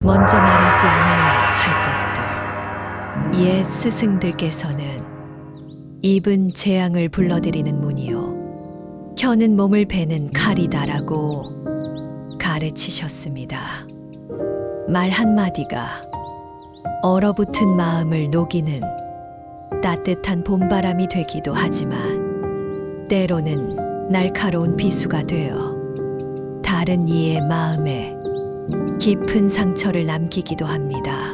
먼저 말하지 않아야 할 것들. 옛 스승들께서는 입은 재앙을 불러들이는 문이요 켜는 몸을 베는 칼이다라고 가르치셨습니다. 말 한마디가 얼어붙은 마음을 녹이는 따뜻한 봄바람이 되기도 하지만 때로는 날카로운 비수가 되어 다른 이의 마음에 깊은 상처를 남기기도 합니다.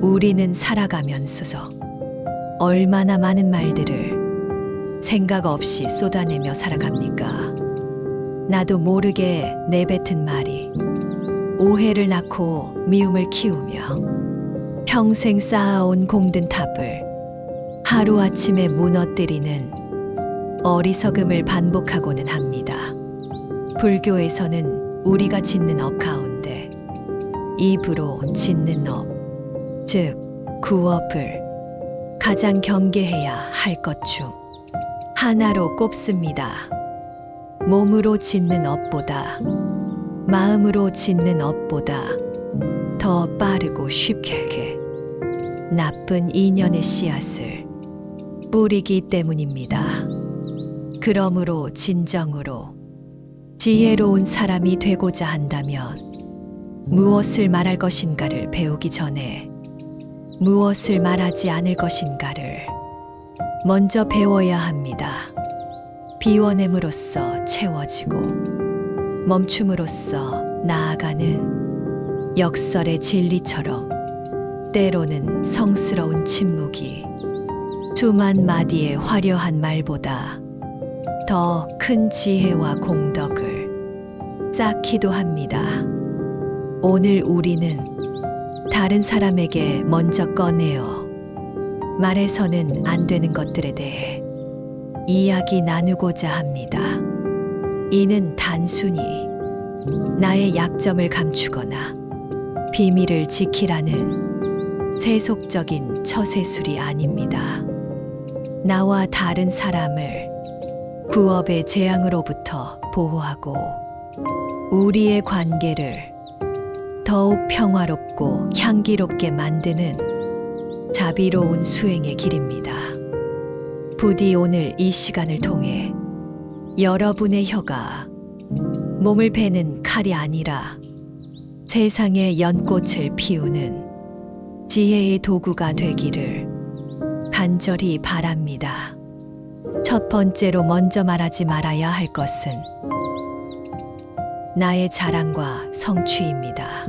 우리는 살아가면서 얼마나 많은 말들을 생각 없이 쏟아내며 살아갑니까? 나도 모르게 내뱉은 말이 오해를 낳고 미움을 키우며 평생 쌓아온 공든 탑을 하루아침에 무너뜨리는 어리석음을 반복하고는 합니다. 불교에서는 우리가 짓는 업 가운데 입으로 짓는 업, 즉 구업을 가장 경계해야 할 것 중 하나로 꼽습니다. 몸으로 짓는 업보다 마음으로 짓는 업보다 더 빠르고 쉽게 나쁜 인연의 씨앗을 뿌리기 때문입니다. 그러므로 진정으로 지혜로운 사람이 되고자 한다면 무엇을 말할 것인가를 배우기 전에 무엇을 말하지 않을 것인가를 먼저 배워야 합니다. 비워냄으로써 채워지고 멈춤으로써 나아가는 역설의 진리처럼 때로는 성스러운 침묵이 수만 마디의 화려한 말보다 더 큰 지혜와 공덕을 쌓기도 합니다. 오늘 우리는 다른 사람에게 먼저 꺼내어 말해서는 안 되는 것들에 대해 이야기 나누고자 합니다. 이는 단순히 나의 약점을 감추거나 비밀을 지키라는 세속적인 처세술이 아닙니다. 나와 다른 사람을 구업의 재앙으로부터 보호하고 우리의 관계를 더욱 평화롭고 향기롭게 만드는 자비로운 수행의 길입니다. 부디 오늘 이 시간을 통해 여러분의 혀가 몸을 베는 칼이 아니라 세상의 연꽃을 피우는 지혜의 도구가 되기를 간절히 바랍니다. 첫 번째로 먼저 말하지 말아야 할 것은 나의 자랑과 성취입니다.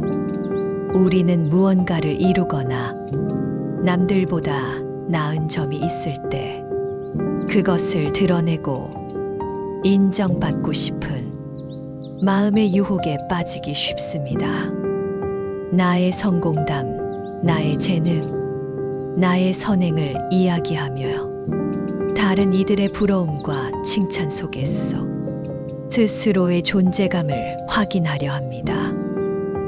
우리는 무언가를 이루거나 남들보다 나은 점이 있을 때 그것을 드러내고 인정받고 싶은 마음의 유혹에 빠지기 쉽습니다. 나의 성공담, 나의 재능, 나의 선행을 이야기하며 다른 이들의 부러움과 칭찬 속에서 스스로의 존재감을 확인하려 합니다.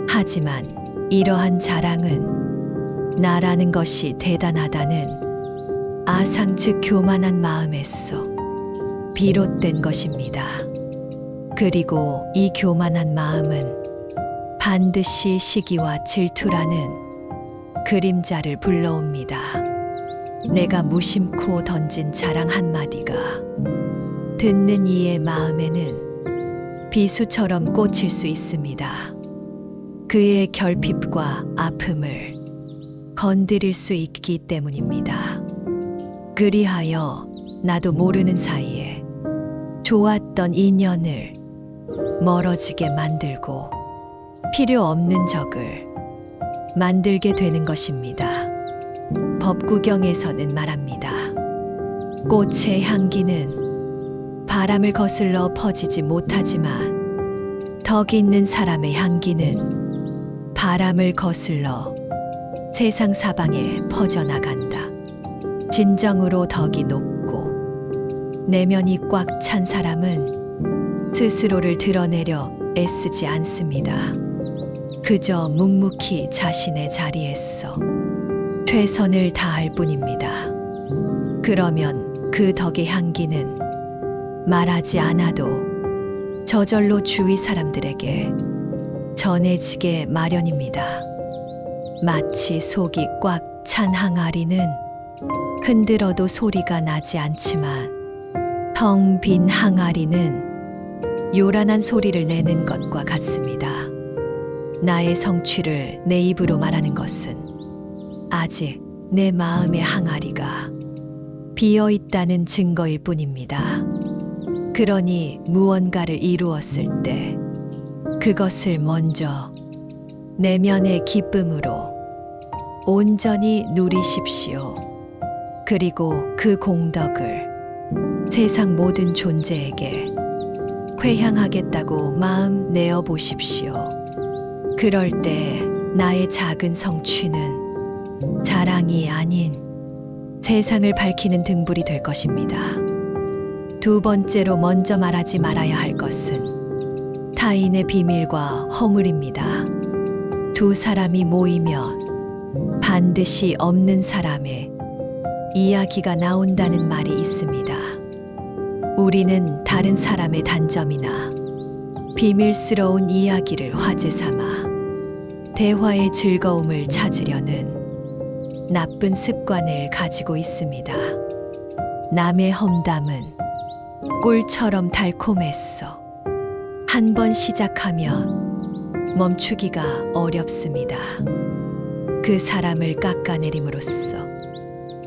하지만 이러한 자랑은 나라는 것이 대단하다는 아상즉 교만한 마음에서 비롯된 것입니다. 그리고 이 교만한 마음은 반드시 시기와 질투라는 그림자를 불러옵니다. 내가 무심코 던진 자랑 한마디가 듣는 이의 마음에는 비수처럼 꽂힐 수 있습니다. 그의 결핍과 아픔을 건드릴 수 있기 때문입니다. 그리하여 나도 모르는 사이에 좋았던 인연을 멀어지게 만들고 필요 없는 적을 만들게 되는 것입니다. 법구경에서는 말합니다. 꽃의 향기는 바람을 거슬러 퍼지지 못하지만 덕 있는 사람의 향기는 바람을 거슬러 세상 사방에 퍼져나간다. 진정으로 덕이 높고 내면이 꽉 찬 사람은 스스로를 드러내려 애쓰지 않습니다. 그저 묵묵히 자신의 자리에서 최선을 다할 뿐입니다. 그러면 그 덕의 향기는 말하지 않아도 저절로 주위 사람들에게 전해지게 마련입니다. 마치 속이 꽉 찬 항아리는 흔들어도 소리가 나지 않지만 텅 빈 항아리는 요란한 소리를 내는 것과 같습니다. 나의 성취를 내 입으로 말하는 것은 아직 내 마음의 항아리가 비어 있다는 증거일 뿐입니다. 그러니 무언가를 이루었을 때 그것을 먼저 내면의 기쁨으로 온전히 누리십시오. 그리고 그 공덕을 세상 모든 존재에게 회향하겠다고 마음 내어 보십시오. 그럴 때 나의 작은 성취는 자랑이 아닌 세상을 밝히는 등불이 될 것입니다. 두 번째로 먼저 말하지 말아야 할 것은 타인의 비밀과 허물입니다. 두 사람이 모이면 반드시 없는 사람의 이야기가 나온다는 말이 있습니다. 우리는 다른 사람의 단점이나 비밀스러운 이야기를 화제 삼아 대화의 즐거움을 찾으려는 나쁜 습관을 가지고 있습니다. 남의 험담은 꿀처럼 달콤했어. 한 번 시작하면 멈추기가 어렵습니다. 그 사람을 깎아내림으로써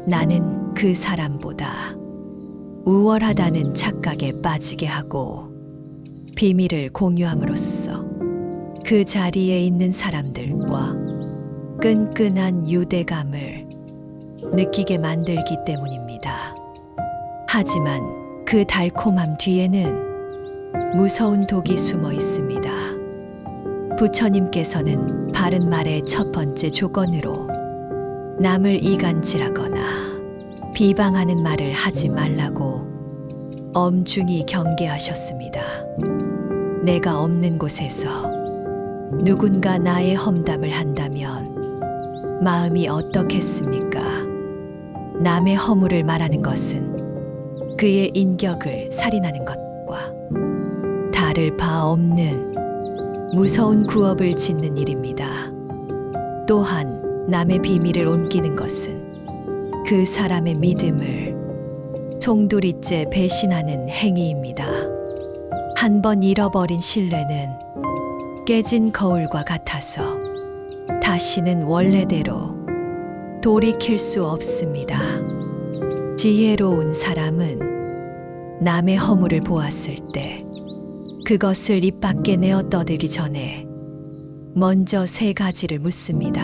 나는 그 사람보다 우월하다는 착각에 빠지게 하고 비밀을 공유함으로써 그 자리에 있는 사람들과 끈끈한 유대감을 느끼게 만들기 때문입니다. 하지만 그 달콤함 뒤에는 무서운 독이 숨어 있습니다. 부처님께서는 바른 말의 첫 번째 조건으로 남을 이간질하거나 비방하는 말을 하지 말라고 엄중히 경계하셨습니다. 내가 없는 곳에서 누군가 나의 험담을 한다면 마음이 어떻겠습니까? 남의 허물을 말하는 것은 그의 인격을 살인하는 것과 다를 바 없는 무서운 구업을 짓는 일입니다. 또한 남의 비밀을 옮기는 것은 그 사람의 믿음을 송두리째 배신하는 행위입니다. 한 번 잃어버린 신뢰는 깨진 거울과 같아서 다시는 원래대로 돌이킬 수 없습니다. 지혜로운 사람은 남의 허물을 보았을 때 그것을 입 밖에 내어 떠들기 전에 먼저 세 가지를 묻습니다.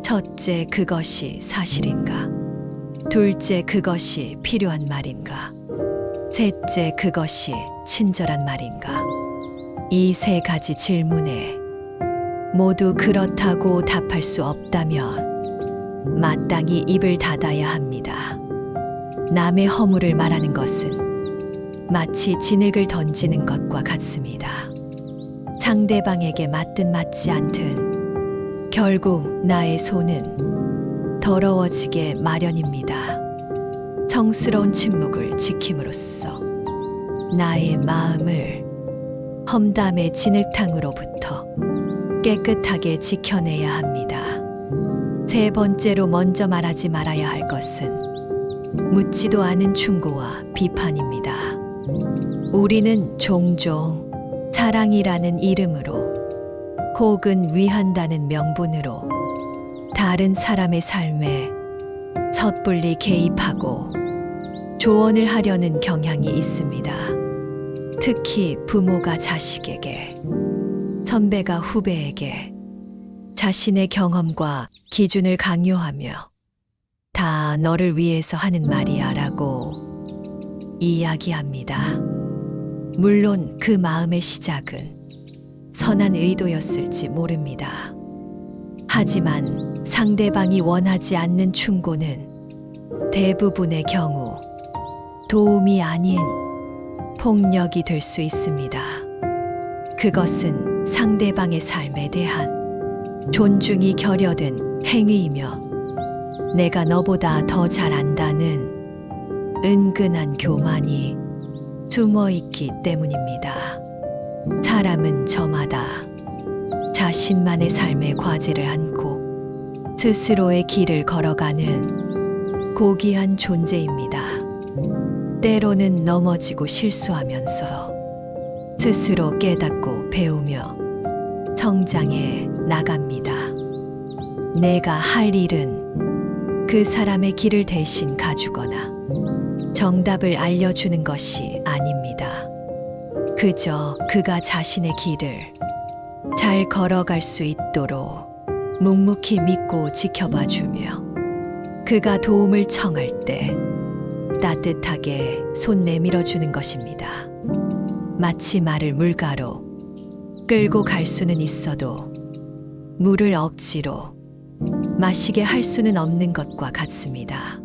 첫째, 그것이 사실인가? 둘째, 그것이 필요한 말인가? 셋째, 그것이 친절한 말인가? 이 세 가지 질문에 모두 그렇다고 답할 수 없다면 마땅히 입을 닫아야 합니다. 남의 허물을 말하는 것은 마치 진흙을 던지는 것과 같습니다. 상대방에게 맞든 맞지 않든 결국 나의 손은 더러워지게 마련입니다. 성스러운 침묵을 지킴으로써 나의 마음을 험담의 진흙탕으로부터 깨끗하게 지켜내야 합니다. 세 번째로 먼저 말하지 말아야 할 것은 묻지도 않은 충고와 비판입니다. 우리는 종종 사랑이라는 이름으로 혹은 위한다는 명분으로 다른 사람의 삶에 섣불리 개입하고 조언을 하려는 경향이 있습니다. 특히 부모가 자식에게, 선배가 후배에게 자신의 경험과 기준을 강요하며 다 너를 위해서 하는 말이야 라고 이야기합니다. 물론 그 마음의 시작은 선한 의도였을지 모릅니다. 하지만 상대방이 원하지 않는 충고는 대부분의 경우 도움이 아닌 폭력이 될 수 있습니다. 그것은 상대방의 삶에 대한 존중이 결여된 행위이며 내가 너보다 더 잘 안다는 은근한 교만이 숨어 있기 때문입니다. 사람은 저마다 자신만의 삶의 과제를 안고 스스로의 길을 걸어가는 고귀한 존재입니다. 때로는 넘어지고 실수하면서 스스로 깨닫고 배우며 성장해 나갑니다. 내가 할 일은 그 사람의 길을 대신 가주거나 정답을 알려주는 것이 아닙니다. 그저 그가 자신의 길을 잘 걸어갈 수 있도록 묵묵히 믿고 지켜봐주며 그가 도움을 청할 때 따뜻하게 손 내밀어주는 것입니다. 마치 말을 물가로 끌고 갈 수는 있어도 물을 억지로 마시게 할 수는 없는 것과 같습니다.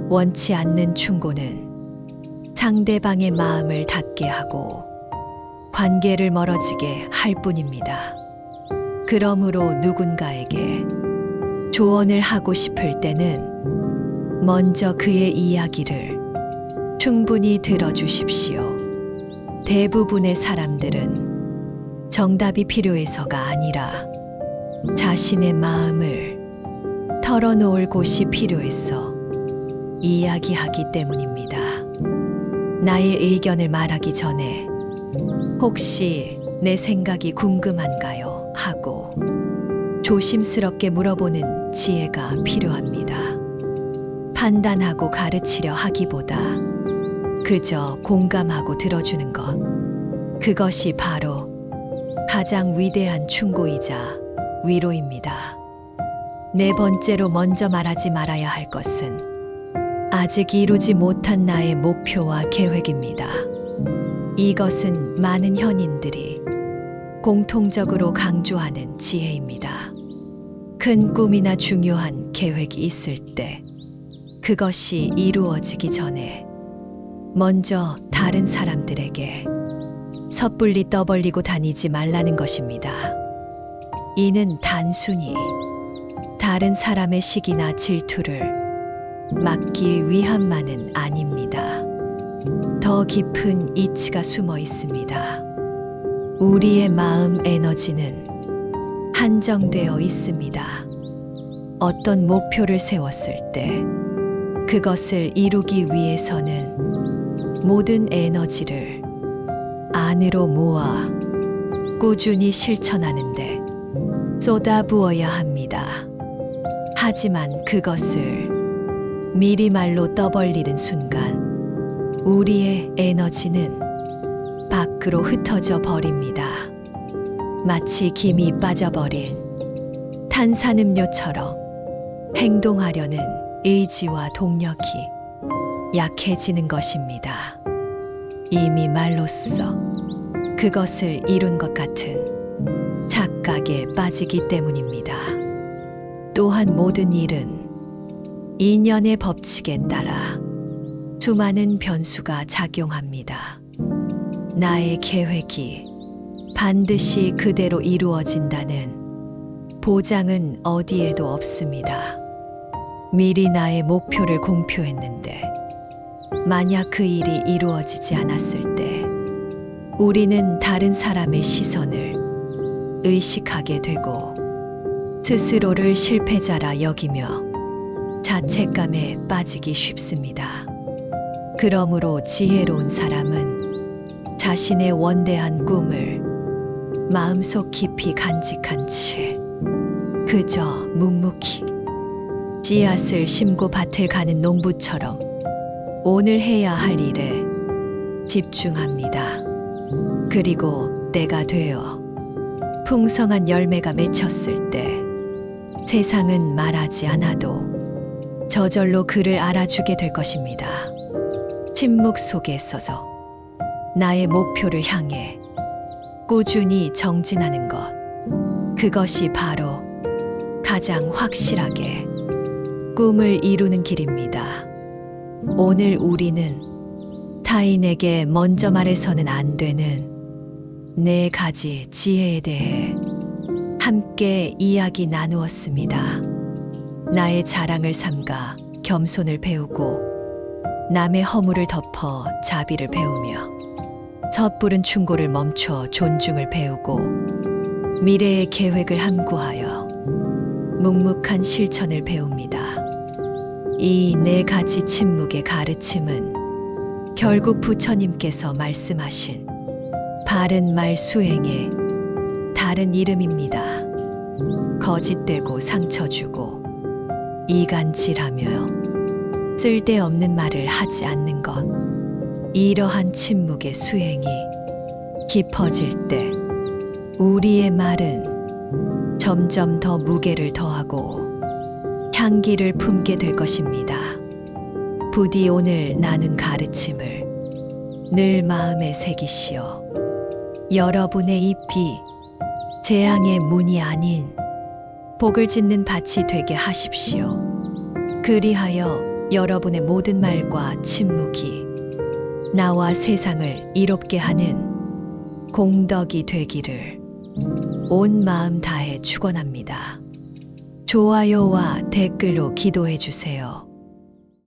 원치 않는 충고는 상대방의 마음을 닫게 하고 관계를 멀어지게 할 뿐입니다. 그러므로 누군가에게 조언을 하고 싶을 때는 먼저 그의 이야기를 충분히 들어주십시오. 대부분의 사람들은 정답이 필요해서가 아니라 자신의 마음을 털어놓을 곳이 필요해서 이야기하기 때문입니다. 나의 의견을 말하기 전에 혹시 내 생각이 궁금한가요? 하고 조심스럽게 물어보는 지혜가 필요합니다. 판단하고 가르치려 하기보다 그저 공감하고 들어주는 것, 그것이 바로 가장 위대한 충고이자 위로입니다. 네 번째로 먼저 말하지 말아야 할 것은 아직 이루지 못한 나의 목표와 계획입니다. 이것은 많은 현인들이 공통적으로 강조하는 지혜입니다. 큰 꿈이나 중요한 계획이 있을 때 그것이 이루어지기 전에 먼저 다른 사람들에게 섣불리 떠벌리고 다니지 말라는 것입니다. 이는 단순히 다른 사람의 시기나 질투를 막기 위함만은 아닙니다. 더 깊은 이치가 숨어 있습니다. 우리의 마음 에너지는 한정되어 있습니다. 어떤 목표를 세웠을 때 그것을 이루기 위해서는 모든 에너지를 안으로 모아 꾸준히 실천하는데 쏟아부어야 합니다. 하지만 그것을 미리 말로 떠벌리는 순간 우리의 에너지는 밖으로 흩어져 버립니다. 마치 김이 빠져버린 탄산음료처럼 행동하려는 의지와 동력이 약해지는 것입니다. 이미 말로써 그것을 이룬 것 같은 착각에 빠지기 때문입니다. 또한 모든 일은 인연의 법칙에 따라 수많은 변수가 작용합니다. 나의 계획이 반드시 그대로 이루어진다는 보장은 어디에도 없습니다. 미리 나의 목표를 공표했는데 만약 그 일이 이루어지지 않았을 때 우리는 다른 사람의 시선을 의식하게 되고 스스로를 실패자라 여기며 자책감에 빠지기 쉽습니다. 그러므로 지혜로운 사람은 자신의 원대한 꿈을 마음속 깊이 간직한 채 그저 묵묵히 씨앗을 심고 밭을 가는 농부처럼 오늘 해야 할 일에 집중합니다. 그리고 때가 되어 풍성한 열매가 맺혔을 때 세상은 말하지 않아도 저절로 그를 알아주게 될 것입니다. 침묵 속에 서서 나의 목표를 향해 꾸준히 정진하는 것, 그것이 바로 가장 확실하게 꿈을 이루는 길입니다. 오늘 우리는 타인에게 먼저 말해서는 안 되는 네 가지 지혜에 대해 함께 이야기 나누었습니다. 나의 자랑을 삼가 겸손을 배우고 남의 허물을 덮어 자비를 배우며 섣부른 충고를 멈춰 존중을 배우고 미래의 계획을 함구하여 묵묵한 실천을 배웁니다. 이 네 가지 침묵의 가르침은 결국 부처님께서 말씀하신 바른 말 수행의 다른 이름입니다. 거짓되고 상처 주고 이간질하며 쓸데없는 말을 하지 않는 것. 이러한 침묵의 수행이 깊어질 때 우리의 말은 점점 더 무게를 더하고 향기를 품게 될 것입니다. 부디 오늘 나눈 가르침을 늘 마음에 새기시어 여러분의 입이 재앙의 문이 아닌 복을 짓는 밭이 되게 하십시오. 그리하여 여러분의 모든 말과 침묵이 나와 세상을 이롭게 하는 공덕이 되기를 온 마음 다해 축원합니다. 좋아요와 댓글로 기도해 주세요.